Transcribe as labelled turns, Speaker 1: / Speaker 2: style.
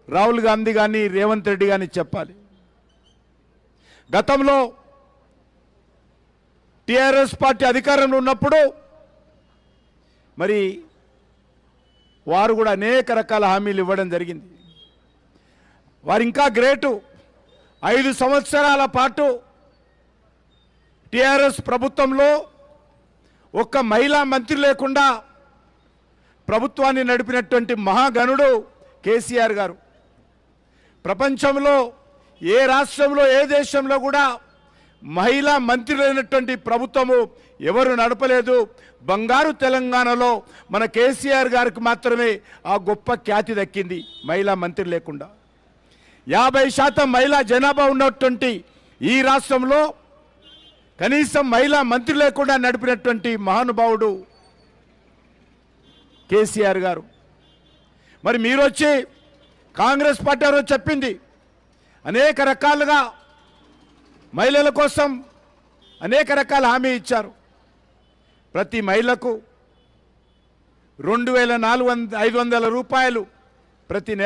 Speaker 1: రాహుల్ గాంధీ కానీ రేవంత్ రెడ్డి కానీ చెప్పాలి. గతంలో టిఆర్ఎస్ పార్టీ అధికారంలో ఉన్నప్పుడు మరి వారు కూడా అనేక రకాల హామీలు ఇవ్వడం జరిగింది. వారు ఇంకా గ్రేటు. 5 సంవత్సరాల పాటు టిఆర్ఎస్ ప్రభుత్వంలో ఒక్క మహిళా మంత్రి లేకుండా ప్రభుత్వాన్ని నడిపినటువంటి మహాగణుడు కేసీఆర్ గారు. ప్రపంచంలో ఏ రాష్ట్రంలో ఏ దేశంలో కూడా మహిళా మంత్రి లేనటువంటి ప్రభుత్వము ఎవరు నడపలేదు. బంగారు తెలంగాణలో మన కేసీఆర్ గారికి మాత్రమే ఆ గొప్ప ఖ్యాతి దక్కింది. మహిళా మంత్రి లేకుండా 50% మహిళా జనాభా ఉన్నటువంటి ఈ రాష్ట్రంలో కనీసం మహిళా మంత్రి లేకుండా నడిపినటువంటి మహానుభావుడు కేసీఆర్ గారు. మరి మీరు వచ్చి కాంగ్రెస్ పార్టీ వారు చెప్పింది అనేక రకాలుగా మహిళల కోసం అనేక రకాల హామీ ఇచ్చారు. ప్రతి మహిళకు 2,500 రూపాయలు ప్రతి నెల